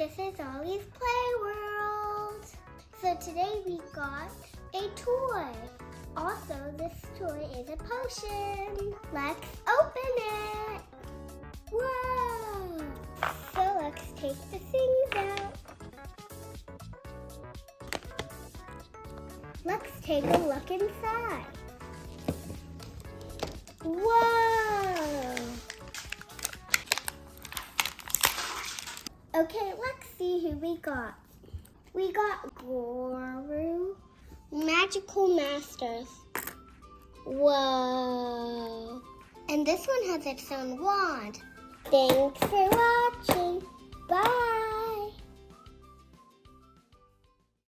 this is Olly's Play World. So today we got a toy. Also, this toy is a potion. Let's open it. Whoa! So let's take the things out. Let's take a look inside. Whoa! Okay, let's see who we got. We got Guru, Magical Masters. Whoa! And this one has its own wand. Thanks for watching. Bye!